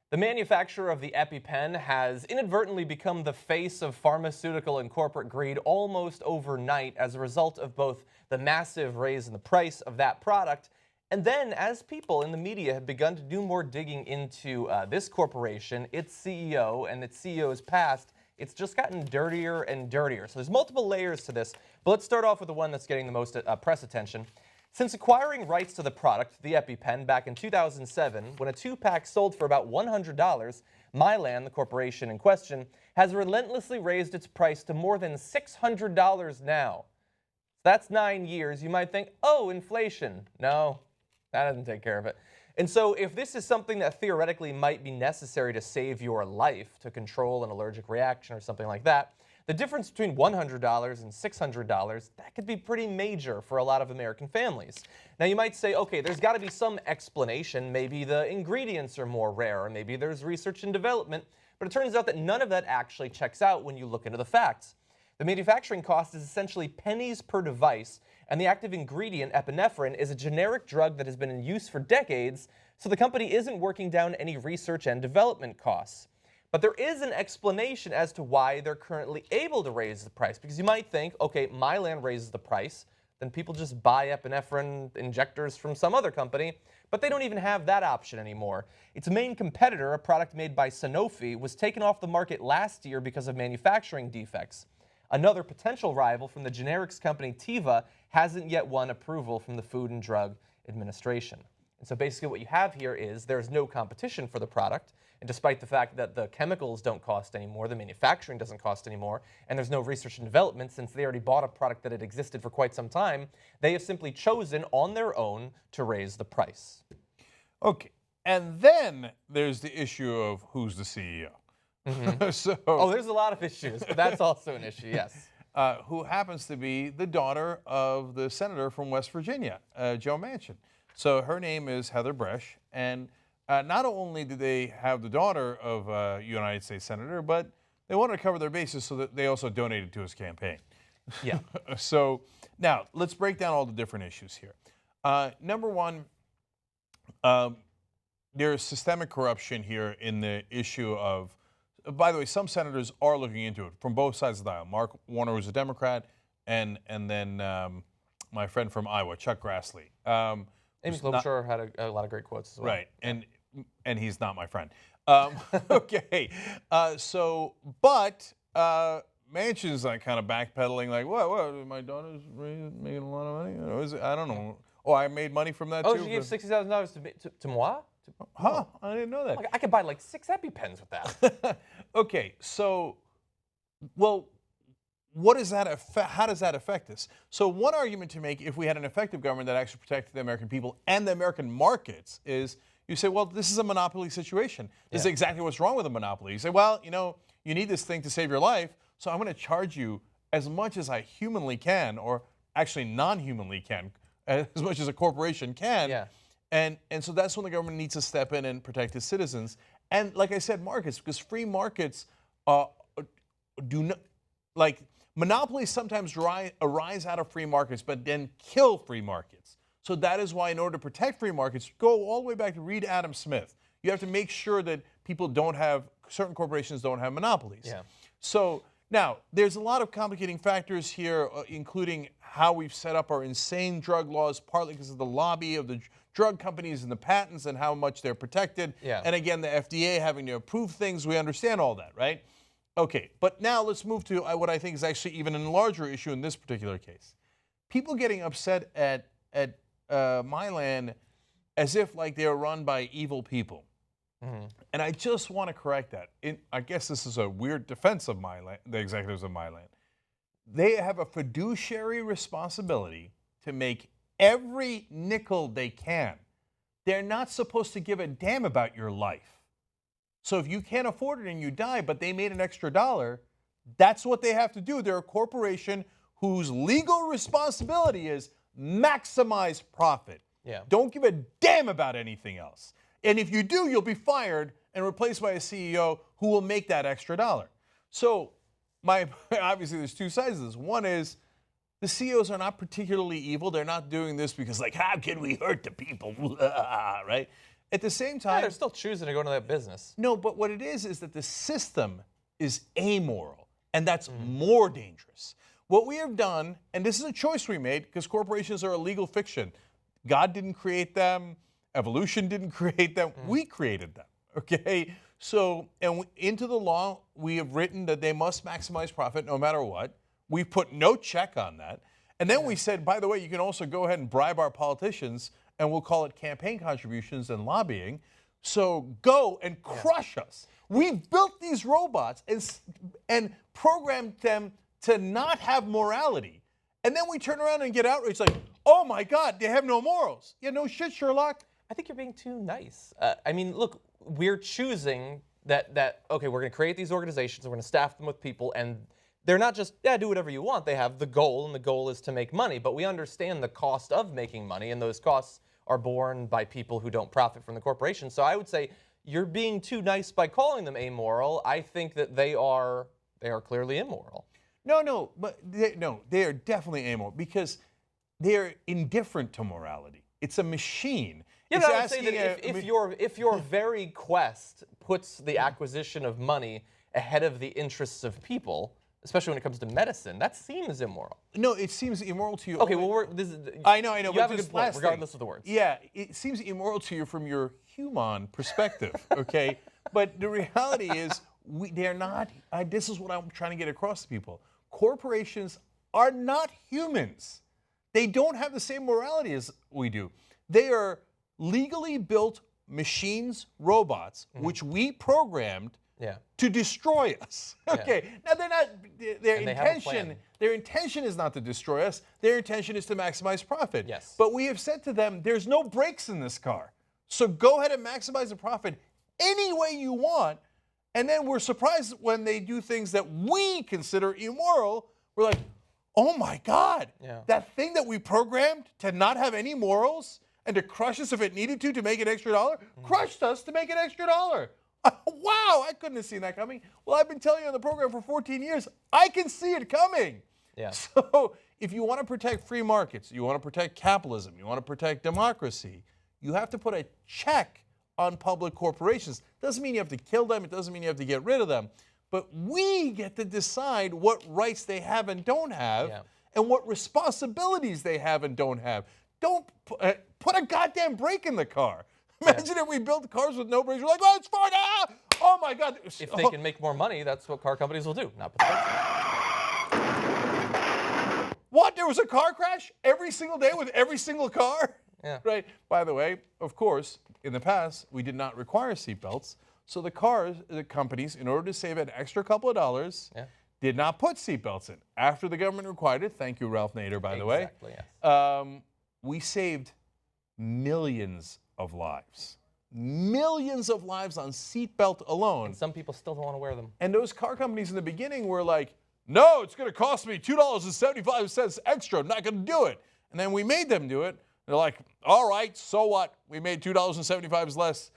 The manufacturer of the EpiPen has inadvertently become the face of pharmaceutical and corporate greed almost overnight as a result of both the massive raise in the price of that product, and then as people in the media have begun to do more digging into this corporation, its CEO, and its CEO's past, it's just gotten dirtier and dirtier. So there's multiple layers to this, but let's start off with the one that's getting the most press attention. Since acquiring rights to the product, the EpiPen, back in 2007, when a 2-pack sold for about $100, Mylan, the corporation in question, has relentlessly raised its price to more than $600 now. That's 9 years. You might think, oh, inflation. No, that doesn't take care of it. And so if this is something that theoretically might be necessary to save your life, to control an allergic reaction or something like that, the difference between $100 and $600, that could be pretty major for a lot of American families. Now you might say, okay, there's got to be some explanation. Maybe the ingredients are more rare, or maybe there's research and development, but it turns out that none of that actually checks out when you look into the facts. The manufacturing cost is essentially pennies per device, and the active ingredient, epinephrine, is a generic drug that has been in use for decades, so the company isn't working down any research and development costs. But there is an explanation as to why they're currently able to raise the price. Because you might think, okay, Mylan raises the price, then people just buy epinephrine injectors from some other company, but they don't even have that option anymore. Its main competitor, a product made by Sanofi, was taken off the market last year because of manufacturing defects. Another potential rival from the generics company Teva hasn't yet won approval from the Food and Drug Administration. And so basically what you have here is there's no competition for the product, and despite the fact that the chemicals don't cost anymore, the manufacturing doesn't cost anymore, and there's no research and development since they already bought a product that had existed for quite some time, they have simply chosen on their own to raise the price. Okay, and then there's the issue of who's the CEO. Mm-hmm. Oh, there's a lot of issues, but that's also an issue, yes. Who happens to be the daughter of the senator from West Virginia, Joe Manchin. So her name is Heather Bresch, and not only do they have the daughter of a United States senator, but they wanted to cover their bases so that they also donated to his campaign. Yeah. So now let's break down all the different issues here. Number one, there's systemic corruption here in the issue of, by the way, some senators are looking into it from both sides of the aisle. Mark Warner, who's a Democrat, and then my friend from Iowa, Chuck Grassley. Amy Klobuchar had a lot of great quotes as well. Right, and he's not my friend. Okay, but Manchin's like kind of backpedaling, like, what? My daughter's making a lot of money. I don't know. Oh, I made money from that too. Oh, she gave $60,000 to moi? Huh? I didn't know that. I could buy like 6 EpiPens with that. Okay, so, well, what does that affect? How does that affect us? So one argument to make, if we had an effective government that actually protected the American people and the American markets, is you say, well, this is a monopoly situation. This is exactly what's wrong with a monopoly. You say, well, you need this thing to save your life, so I'm going to charge you as much as I humanly can, or actually non-humanly can, as much as a corporation can. Yeah. And so that's when the government needs to step in and protect its citizens. And like I said, markets, because free markets do not, like, monopolies sometimes arise out of free markets, but then kill free markets. So that is why, in order to protect free markets, go all the way back to Reed Adam Smith. You have to make sure that people don't have, certain corporations don't have monopolies. Yeah. So now, there's a lot of complicating factors here, including how we've set up our insane drug laws, partly because of the lobby of the drug companies and the patents and how much they're protected. Yeah. And again, the FDA having to approve things. We understand all that, right? Okay, but now let's move to what I think is actually even a larger issue in this particular case. People getting upset at Mylan as if like they are run by evil people. Mm-hmm. And I just want to correct that. I guess this is a weird defense of Mylan, the executives of Mylan. They have a fiduciary responsibility to make every nickel they can. They're not supposed to give a damn about your life. So if you can't afford it and you die, but they made an extra $1, that's what they have to do. They're a corporation whose legal responsibility is maximize profit. Yeah. Don't give a damn about anything else. And if you do, you'll be fired and replaced by a CEO who will make that extra $1. So obviously there's two sides of this. One is the CEOs are not particularly evil. They're not doing this because, like, how can we hurt the people, right? At the same Yeah, time, they're still choosing to go into that business. no, but what it is that the system is amoral, and that's more dangerous. What we have done, and this is a choice we made because corporations are a legal fiction. God didn't create them. Evolution didn't create them. We created them, okay? So, into the law, we have written that they must maximize profit no matter what. We put no check on that. And then we said, by the way, you can also go ahead and bribe our politicians, and we'll call it campaign contributions and lobbying. So go and crush us. We've built these robots and programmed them to not have morality. And then we turn around and get outraged like, oh my God, they have no morals. Yeah, no shit, Sherlock. I think you're being too nice. I mean, look, we're choosing that okay, we're going to create these organizations, we're going to staff them with people, and they're not just, yeah, do whatever you want. They have the goal, and the goal is to make money. But we understand the cost of making money, and those costs are borne by people who don't profit from the corporation. So I would say you're being too nice by calling them amoral. I think that they are clearly immoral. No, but they are definitely amoral because they're indifferent to morality. It's a machine. Yeah, It's but I would say asking that if your very quest puts the acquisition of money ahead of the interests of people, especially when it comes to medicine, that seems immoral. No, it seems immoral to you. Okay, well, I know. You but have a just good point, last regardless thing. of the words. Yeah, it seems immoral to you from your human perspective, okay? But the reality is, they're not. This is what I'm trying to get across to people. Corporations are not humans. They don't have the same morality as we do. They are legally built machines, robots, which we programmed to destroy us. Okay. Now they're not. Their intention is not to destroy us. Their intention is to maximize profit. Yes. But we have said to them, there's no brakes in this car. So go ahead and maximize the profit any way you want. And then we're surprised when they do things that we consider immoral. We're like, oh my God, that thing that we programmed to not have any morals and to crush us if it needed to make an extra dollar, crushed us to make an extra dollar. Wow, I couldn't have seen that coming. Well, I've been telling you on the program for 14 years, I can see it coming. Yeah. So if you want to protect free markets, you want to protect capitalism, you want to protect democracy, you have to put a check on public corporations. Doesn't mean you have to kill them. It doesn't mean you have to get rid of them. But we get to decide what rights they have and don't have and what responsibilities they have and don't have. Don't put a goddamn brake in the car. Imagine if we built cars with no brakes. We're like, oh, it's fine. Ah! Oh, my God. If they can make more money, that's what car companies will do, not put the brakes in. What? There was a car crash every single day with every single car? Yeah. Right. By the way, of course, in the past, we did not require seatbelts. So the companies, in order to save an extra couple of dollars, did not put seatbelts in. After the government required it, thank you, Ralph Nader, by the way. Exactly, yes. We saved millions of lives. Millions of lives on seatbelt alone. And some people still don't want to wear them. And those car companies in the beginning were like, no, it's going to cost me $2.75 extra. I'm not going to do it. And then we made them do it. They're like, all right, so what? We made $2.75 less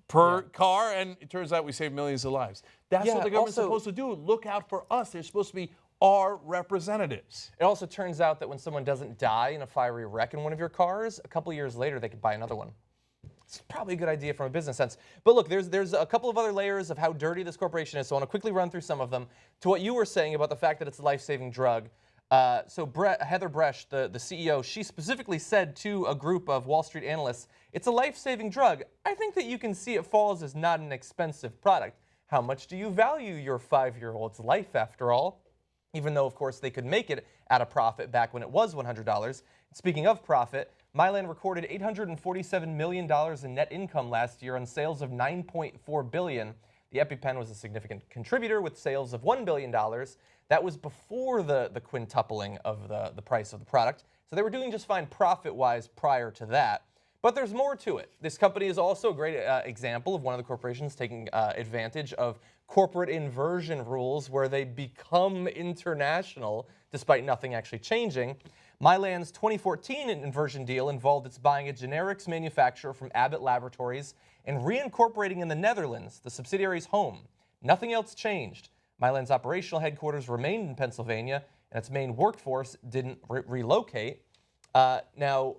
per car, and it turns out we saved millions of lives. That's what the government's supposed to do. Look out for us. They're supposed to be our representatives. It also turns out that when someone doesn't die in a fiery wreck in one of your cars, a couple years later they could buy another one. It's probably a good idea from a business sense. But look, there's a couple of other layers of how dirty this corporation is, so I want to quickly run through some of them. To what you were saying about the fact that it's a life-saving drug. So Heather Bresch, the CEO, she specifically said to a group of Wall Street analysts, it's a life-saving drug. I think that you can see it falls as not an expensive product. How much do you value your 5-year-old's life, after all? Even though, of course, they could make it at a profit back when it was $100. Speaking of profit, Mylan recorded $847 million in net income last year on sales of $9.4 billion. The EpiPen was a significant contributor with sales of $1 billion. That was before the quintupling of the price of the product. So they were doing just fine profit-wise prior to that. But there's more to it. This company is also a great example of one of the corporations taking advantage of corporate inversion rules where they become international despite nothing actually changing. Mylan's 2014 inversion deal involved its buying a generics manufacturer from Abbott Laboratories and reincorporating in the Netherlands, the subsidiary's home. Nothing else changed. Mylan's operational headquarters remained in Pennsylvania, and its main workforce didn't relocate. Now,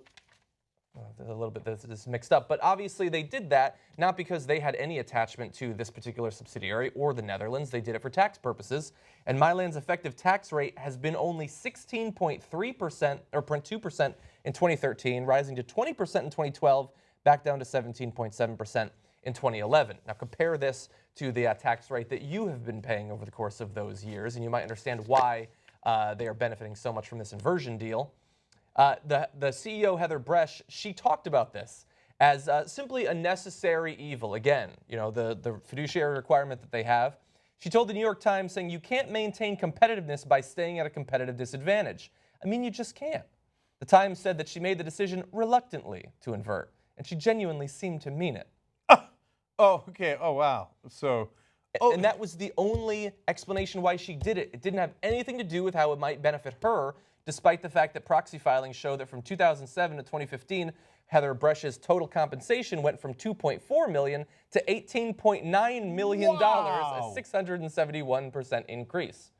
a little bit this is mixed up, but obviously they did that not because they had any attachment to this particular subsidiary or the Netherlands. They did it for tax purposes, and Mylan's effective tax rate has been only 16.3% or 0.2% in 2013, rising to 20% in 2012, back down to 17.7% in 2011. Now compare this to the tax rate that you have been paying over the course of those years, and you might understand why they are benefiting so much from this inversion deal. The CEO, Heather Bresch, she talked about this as simply a necessary evil. Again, you know, the fiduciary requirement that they have. She told the New York Times, saying, you can't maintain competitiveness by staying at a competitive disadvantage. I mean, you just can't. The Times said that she made the decision reluctantly to invert, and she genuinely seemed to mean it. Oh, okay. Oh, wow. So, and that was the only explanation why she did it. It didn't have anything to do with how it might benefit her, despite the fact that proxy filings show that from 2007 to 2015, Heather Bresch's total compensation went from $2.4 million to $18.9 million, wow. a 671% increase,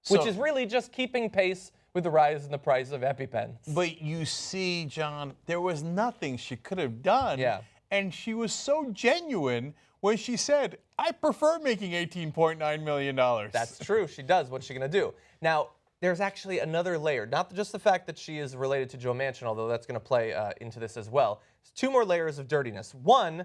which is really just keeping pace with the rise in the price of EpiPens. But you see, John, there was nothing she could have done. Yeah. And she was so genuine when she said, I prefer making $18.9 million. That's true. She does. What's she going to do? Now, there's actually another layer. Not just the fact that she is related to Joe Manchin, although that's going to play into this as well. There's two more layers of dirtiness. One,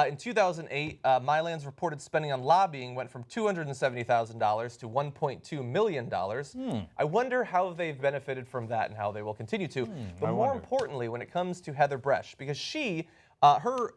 in 2008, Mylan's reported spending on lobbying went from $270,000 to $1.2 million. I wonder how they've benefited from that and how they will continue to. But more importantly, when it comes to Heather Bresch, because she, her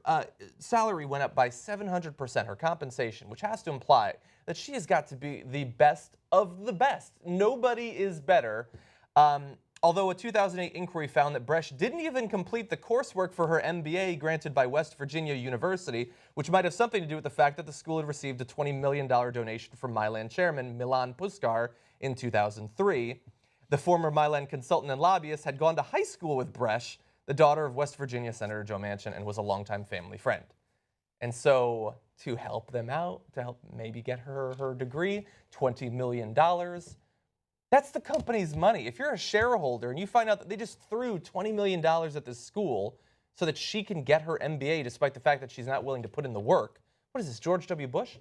salary went up by 700%, her compensation, which has to imply that she has got to be the best of the best. Nobody is better. Although a 2008 inquiry found that Bresch didn't even complete the coursework for her MBA granted by West Virginia University, which might have something to do with the fact that the school had received a $20 million donation from Mylan chairman Mylan in 2003. The former Mylan consultant and lobbyist had gone to high school with Bresch, the daughter of West Virginia Senator Joe Manchin, and was a longtime family friend. And so to help them out, to help maybe get her degree, $20 million, that's the company's money. If you're a shareholder and you find out that they just threw $20 million at this school so that she can get her MBA despite the fact that she's not willing to put in the work, what is this, George W. Bush?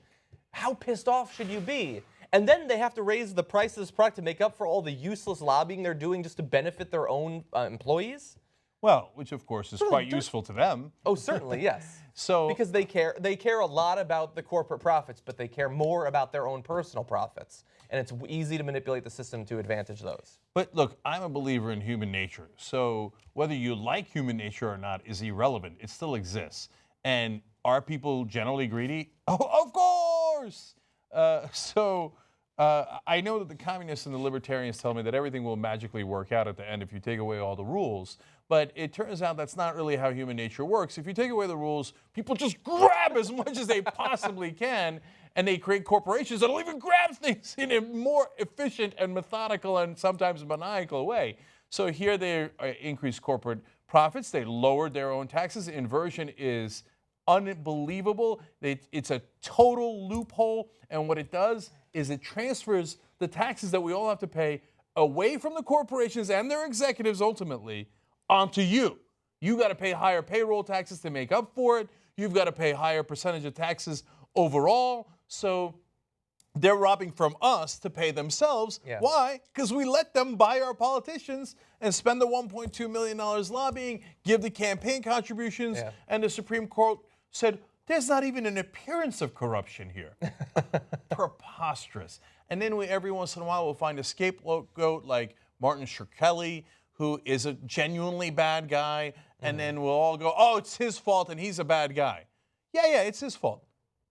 How pissed off should you be? And then they have to raise the price of this product to make up for all the useless lobbying they're doing just to benefit their own employees? Well, which of course is quite useful to them. Oh, certainly, yes. So because they care a lot about the corporate profits, but they care more about their own personal profits. And it's easy to manipulate the system to advantage those. But look, I'm a believer in human nature. So whether you like human nature or not is irrelevant. It still exists. And are people generally greedy? Oh, of course! I know that the communists and the libertarians tell me that everything will magically work out at the end if you take away all the rules. But it turns out that's not really how human nature works. If you take away the rules, people just grab as much as they possibly can, and they create corporations that'll even grab things in a more efficient and methodical and sometimes maniacal way. So here they increased corporate profits. They lowered their own taxes. Inversion is unbelievable. It's a total loophole. And what it does is it transfers the taxes that we all have to pay away from the corporations and their executives ultimately onto you. You got to pay higher payroll taxes to make up for it. You've got to pay higher percentage of taxes overall. So they're robbing from us to pay themselves. Yeah. Why? Because we let them buy our politicians and spend the $1.2 million lobbying, give the campaign contributions, and the Supreme Court said, there's not even an appearance of corruption here. Preposterous. And then every once in a while we'll find a scapegoat like Martin Shkreli, who is a genuinely bad guy, and then we'll all go, oh, it's his fault and he's a bad guy. Yeah, it's his fault.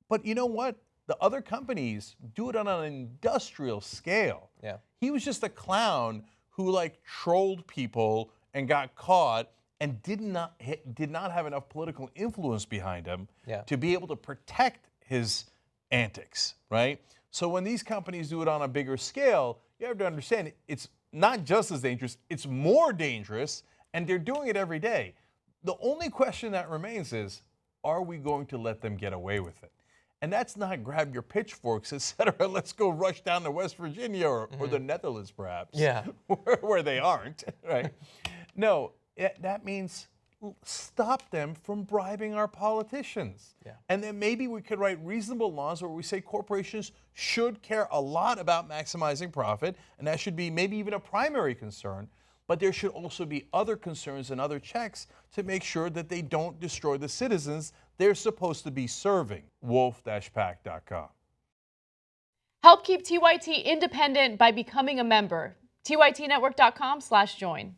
But you know what? The other companies do it on an industrial scale. Yeah. He was just a clown who trolled people and got caught and did not have enough political influence behind him to be able to protect his antics, right? So when these companies do it on a bigger scale, you have to understand it's not just as dangerous, it's more dangerous, and they're doing it every day. The only question that remains is, are we going to let them get away with it? And that's not grab your pitchforks, etc. Let's go rush down to West Virginia or the Netherlands, perhaps. Yeah. where they aren't, right? No, that means stop them from bribing our politicians. Yeah. And then maybe we could write reasonable laws where we say corporations should care a lot about maximizing profit, and that should be maybe even a primary concern. But there should also be other concerns and other checks to make sure that they don't destroy the citizens they're supposed to be serving. Wolf-pack.com. Help keep TYT independent by becoming a member. TYTnetwork.com/join.